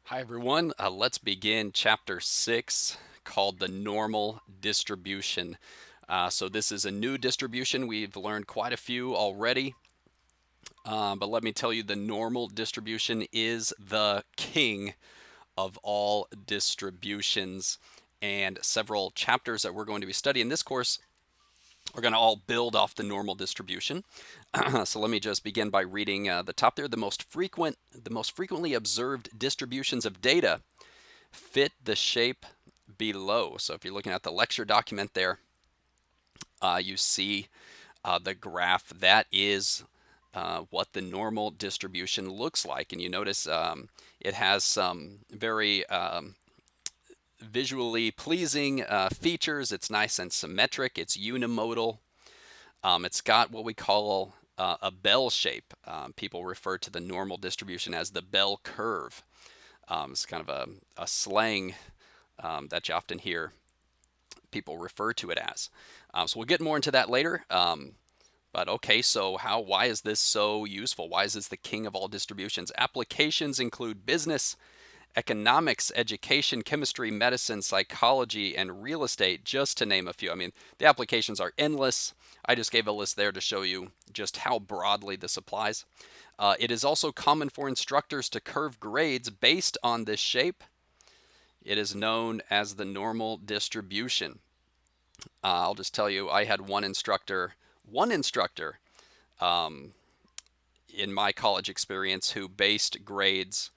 Hi, everyone. Let's begin chapter 6 called the normal distribution. So, this is a new distribution. We've learned quite a few already, but let me tell you the normal distribution is the king of all distributions. And several chapters that we're going to be studying in this course are going to all build off the normal distribution. So let me just begin by reading the top there. The most frequently observed distributions of data fit the shape below. So if you're looking at the lecture document there, you see the graph. That is what the normal distribution looks like. And you notice it has some very visually pleasing features. It's nice and symmetric. It's unimodal. It's got what we call a bell shape. People refer to the normal distribution as the bell curve. It's kind of a slang that you often hear people refer to it as. So we'll get more into that later. But okay, so why is this so useful? Why is this the king of all distributions? Applications include business, economics, education, chemistry, medicine, psychology, and real estate, just to name a few. I mean, the applications are endless. I just gave a list there to show you just how broadly this applies. It is also common for instructors to curve grades based on this shape. It is known as the normal distribution. I'll just tell you, I had one instructor um, in my college experience who based grades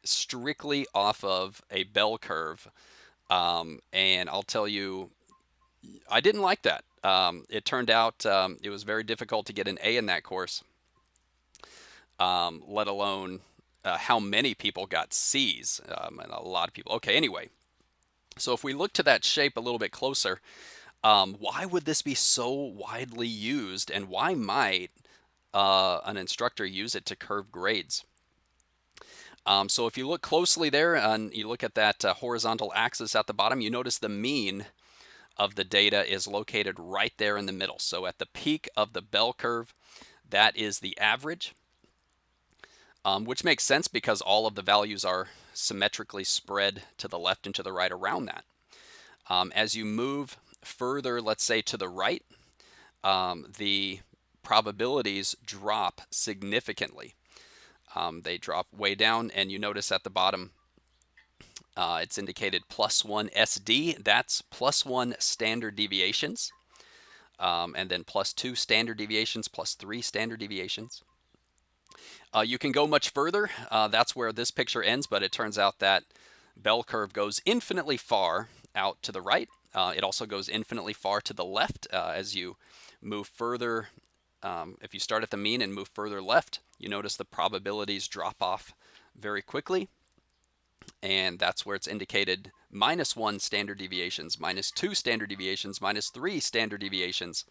strictly off of a bell curve. And I'll tell you, I didn't like that. It turned out it was very difficult to get an A in that course, let alone how many people got C's, and a lot of people. Okay, anyway, so if we look to that shape a little bit closer, why would this be so widely used, and why might an instructor use it to curve grades? So if you look closely there and you look at that horizontal axis at the bottom, you notice the mean of the data is located right there in the middle. So at the peak of the bell curve, that is the average, which makes sense because all of the values are symmetrically spread to the left and to the right around that. As you move further, let's say to the right, the probabilities drop significantly. They drop way down, and you notice at the bottom it's indicated +1 SD. That's +1 standard deviations, and then +2 standard deviations, +3 standard deviations. You can go much further. That's where this picture ends, but it turns out that bell curve goes infinitely far out to the right. It also goes infinitely far to the left as you move further. If you start at the mean and move further left, you notice the probabilities drop off very quickly. And that's where it's indicated -1 standard deviations, -2 standard deviations, -3 standard deviations.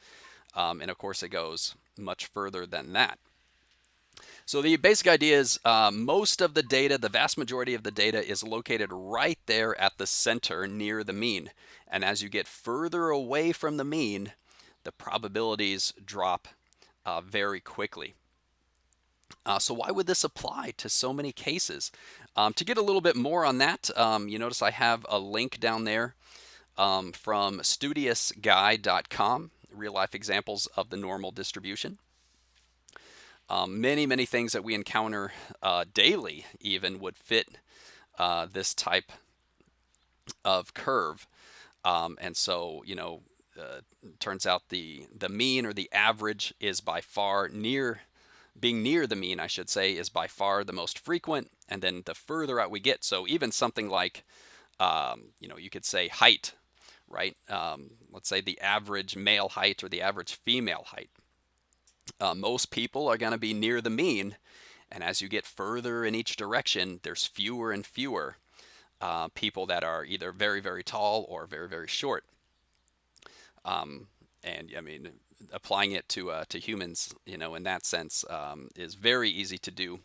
And of course, it goes much further than that. So the basic idea is most of the data, the vast majority of the data is located right there at the center near the mean. And as you get further away from the mean, the probabilities drop very quickly. So why would this apply to so many cases? To get a little bit more on that, you notice I have a link down there from studiousguy.com, real life examples of the normal distribution. Many things that we encounter daily even would fit this type of curve. And so, turns out the mean or the average is by far being near the mean, I should say, is by far the most frequent. And then the further out we get, so even something like, you could say height, right? Let's say the average male height or the average female height. Most people are going to be near the mean. And as you get further in each direction, there's fewer and fewer people that are either very tall or very short. And I mean, applying it to humans, in that sense, is very easy to do.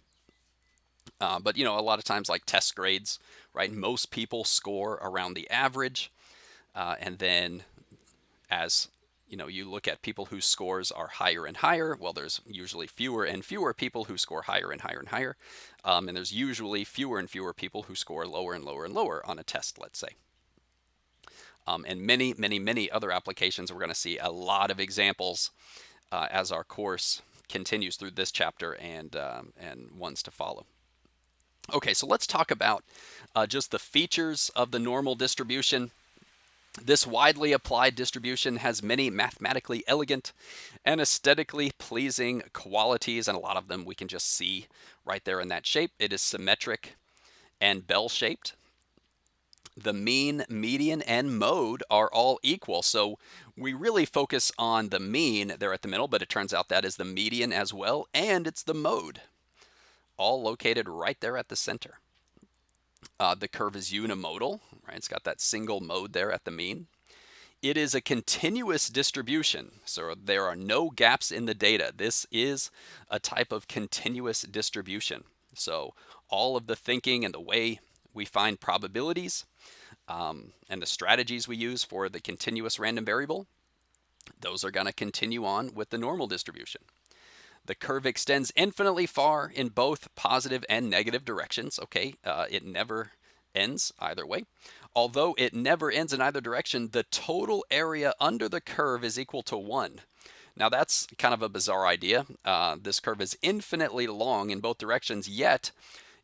But a lot of times, like test grades, right? Most people score around the average, and then as you look at people whose scores are higher and higher. Well, there's usually fewer and fewer people who score higher and higher and higher. And there's usually fewer and fewer people who score lower and lower and lower on a test, let's say. And many, many, many other applications. We're going to see a lot of examples as our course continues through this chapter and ones to follow. Okay, so let's talk about just the features of the normal distribution. This widely applied distribution has many mathematically elegant and aesthetically pleasing qualities, and a lot of them we can just see right there in that shape. It is symmetric and bell-shaped. The mean, median, and mode are all equal. So we really focus on the mean there at the middle, but it turns out that is the median as well, and it's the mode, all located right there at the center. The curve is unimodal, right? It's got that single mode there at the mean. It is a continuous distribution, so there are no gaps in the data. This is a type of continuous distribution. So all of the thinking and the way we find probabilities and the strategies we use for the continuous random variable, those are going to continue on with the normal distribution. The curve extends infinitely far in both positive and negative directions. Okay, it never ends either way. Although it never ends in either direction, the total area under the curve is equal to 1. Now that's kind of a bizarre idea. This curve is infinitely long in both directions, yet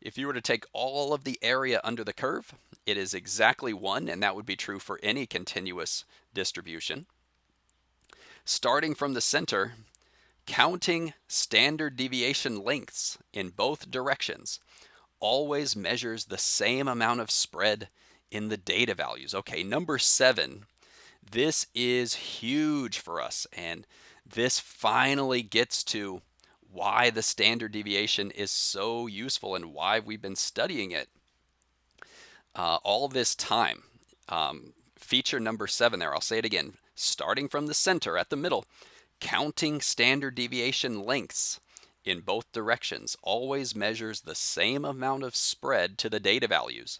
if you were to take all of the area under the curve, it is exactly 1, and that would be true for any continuous distribution. Starting from the center, counting standard deviation lengths in both directions always measures the same amount of spread in the data values. Okay, number 7, this is huge for us, and this finally gets to why the standard deviation is so useful and why we've been studying it all this time. Feature number 7 there, I'll say it again, starting from the center at the middle, counting standard deviation lengths in both directions always measures the same amount of spread to the data values.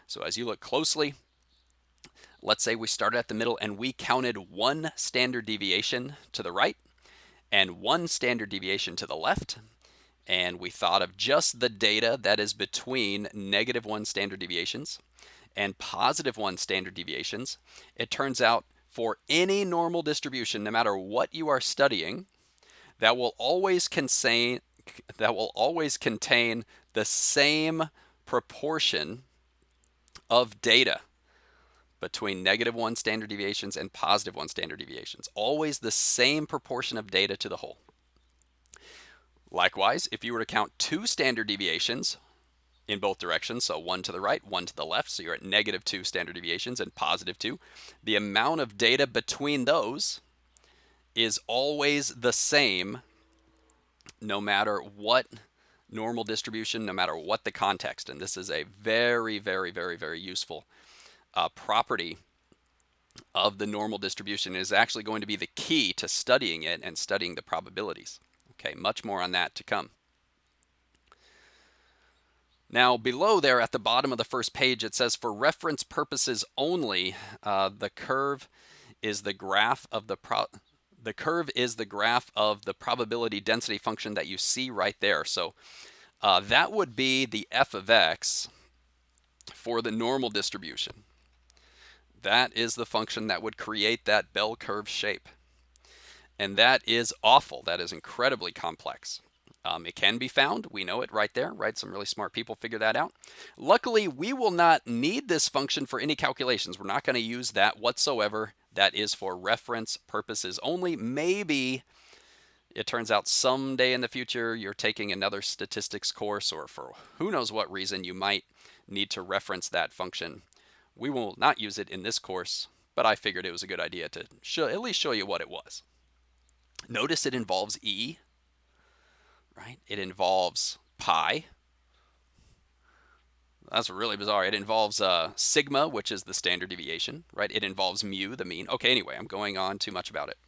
So as you look closely, let's say we started at the middle and we counted 1 standard deviation to the right and 1 standard deviation to the left, and we thought of just the data that is between -1 standard deviations and +1 standard deviations. It turns out for any normal distribution, no matter what you are studying, that will always contain the same proportion of data between -1 standard deviations and +1 standard deviations. Always the same proportion of data to the whole. Likewise, if you were to count 2 standard deviations in both directions, so 1 to the right, 1 to the left, so you're at -2 standard deviations and +2, the amount of data between those is always the same no matter what normal distribution, no matter what the context. And this is a very, very, very, very useful property of the normal distribution. It is actually going to be the key to studying it and studying the probabilities. Okay, much more on that to come. Now below there at the bottom of the first page, it says for reference purposes only, the curve is the graph of the probability density function that you see right there. So that would be the f of x for the normal distribution. That is the function that would create that bell curve shape. And that is awful. That is incredibly complex. It can be found. We know it right there, right? Some really smart people figure that out. Luckily, we will not need this function for any calculations. We're not going to use that whatsoever. That is for reference purposes only. Maybe it turns out someday in the future you're taking another statistics course, or for who knows what reason you might need to reference that function. We will not use it in this course, but I figured it was a good idea to at least show you what it was. Notice it involves E, right? It involves pi. That's really bizarre. It involves sigma, which is the standard deviation, right? It involves mu, the mean. Okay, anyway, I'm going on too much about it.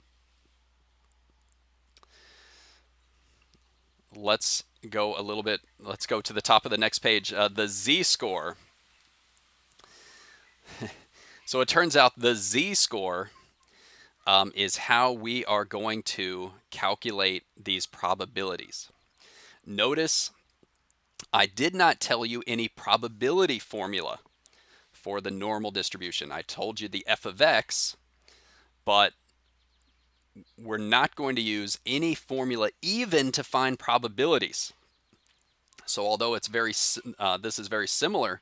Let's go to the top of the next page, the Z-score. So it turns out the Z-score is how we are going to calculate these probabilities. Notice I did not tell you any probability formula for the normal distribution. I told you the f of x, but we're not going to use any formula even to find probabilities. So although it's this is very similar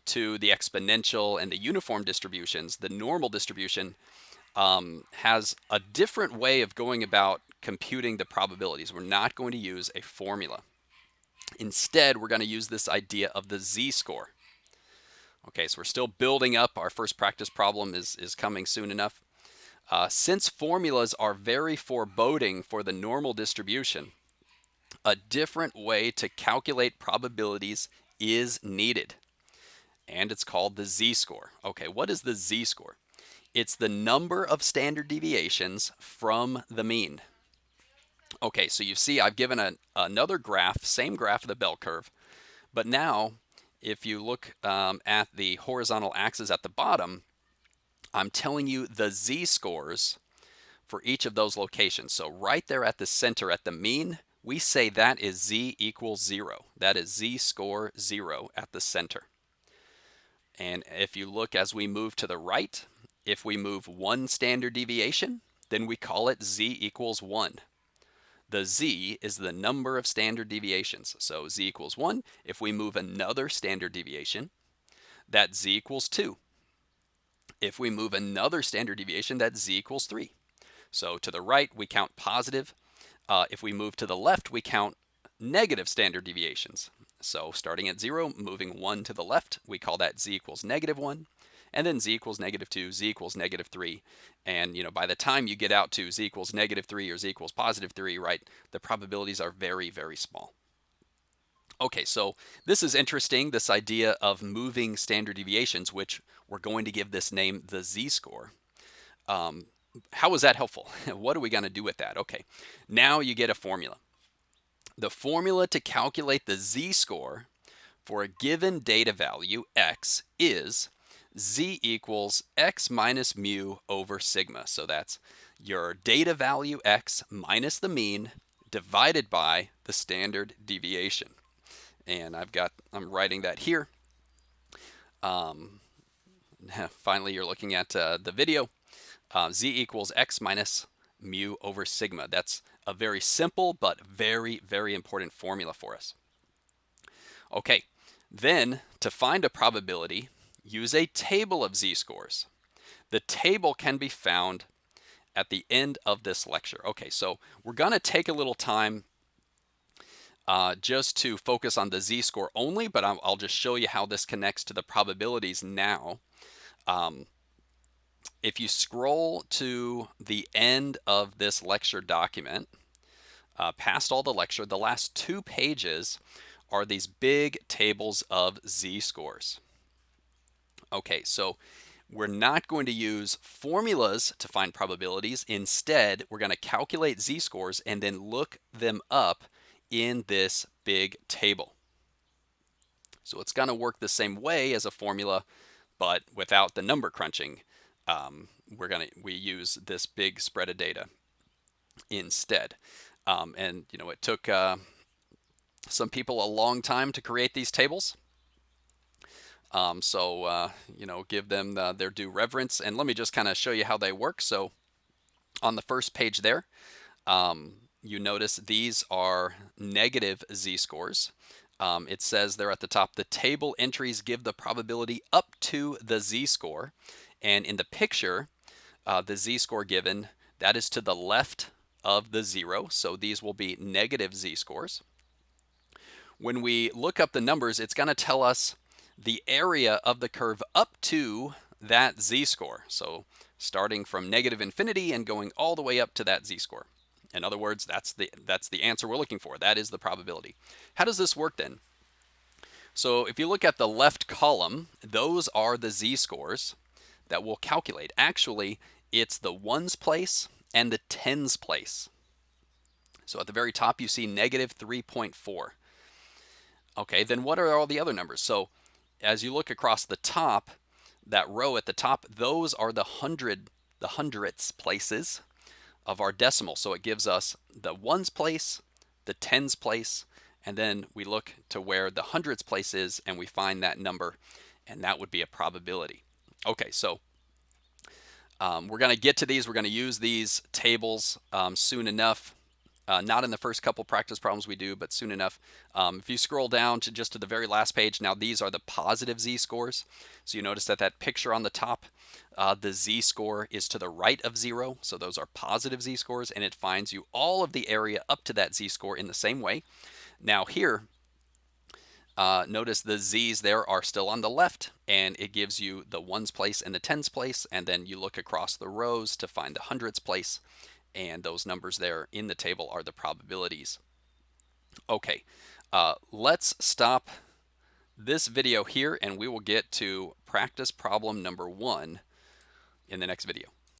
to the exponential and the uniform distributions, the normal distribution has a different way of going about computing the probabilities. We're not going to use a formula. Instead, we're going to use this idea of the z-score. Okay, so we're still building up. Our first practice problem is coming soon enough. Since formulas are very foreboding for the normal distribution, a different way to calculate probabilities is needed, and it's called the z-score. Okay, what is the z-score? It's the number of standard deviations from the mean. Okay, so you see I've given another graph, same graph of the bell curve, but now if you look at the horizontal axis at the bottom, I'm telling you the z-scores for each of those locations. So right there at the center at the mean, we say that is z equals 0. That is z-score 0 at the center. And if you look as we move to the right, if we move one standard deviation, then we call it z equals 1. The z is the number of standard deviations. So z equals 1. If we move another standard deviation, that z equals 2. If we move another standard deviation, that z equals 3. So to the right, we count positive. If we move to the left, we count negative standard deviations. So starting at 0, moving 1 to the left, we call that z equals -1. And then z equals -2, z equals -3. And by the time you get out to z equals -3 or z equals +3, right, the probabilities are very, very small. Okay, so this is interesting, this idea of moving standard deviations, which we're going to give this name the z-score. How is that helpful? What are we going to do with that? Okay, now you get a formula. The formula to calculate the z-score for a given data value x is z equals x minus mu over sigma. So that's your data value x minus the mean divided by the standard deviation. And I'm writing that here. Finally, you're looking at the video. Z equals x minus mu over sigma. That's a very simple but very, very important formula for us. Okay, then to find a probability, use a table of z-scores. The table can be found at the end of this lecture. Okay, so we're going to take a little time just to focus on the z-score only, but I'll just show you how this connects to the probabilities now. If you scroll to the end of this lecture document, past all the lecture, the last 2 pages are these big tables of z-scores. Okay, so we're not going to use formulas to find probabilities. Instead, we're going to calculate z-scores and then look them up in this big table. So it's going to work the same way as a formula, but without the number crunching. We use this big spread of data instead. And it took some people a long time to create these tables. Give them their due reverence. And let me just kind of show you how they work. So on the first page there, you notice these are negative z-scores. It says there at the top, the table entries give the probability up to the z-score. And in the picture, the z-score given, that is to the left of the 0. So these will be negative z-scores. When we look up the numbers, it's going to tell us the area of the curve up to that z-score. So starting from -infinity and going all the way up to that z-score. In other words, that's the answer we're looking for. That is the probability. How does this work then? So if you look at the left column, those are the z-scores that we'll calculate. Actually, it's the ones place and the tens place. So at the very top, you see -3.4. Okay, then what are all the other numbers? So as you look across the top, that row at the top, those are the the hundredths places of our decimal. So it gives us the ones place, the tens place, and then we look to where the hundredths place is and we find that number, and that would be a probability. Okay, so we're going to get to these. We're going to use these tables soon enough. Not in the first couple practice problems we do, but soon enough. If you scroll down to just to the very last page, now these are the positive z-scores. So you notice that that picture on the top, the z-score is to the right of 0. So those are positive z-scores, and it finds you all of the area up to that z-score in the same way. Now here, notice the z's there are still on the left, and it gives you the ones place and the tens place, and then you look across the rows to find the hundredths place, and those numbers there in the table are the probabilities. Okay, let's stop this video here, and we will get to practice problem number 1 in the next video.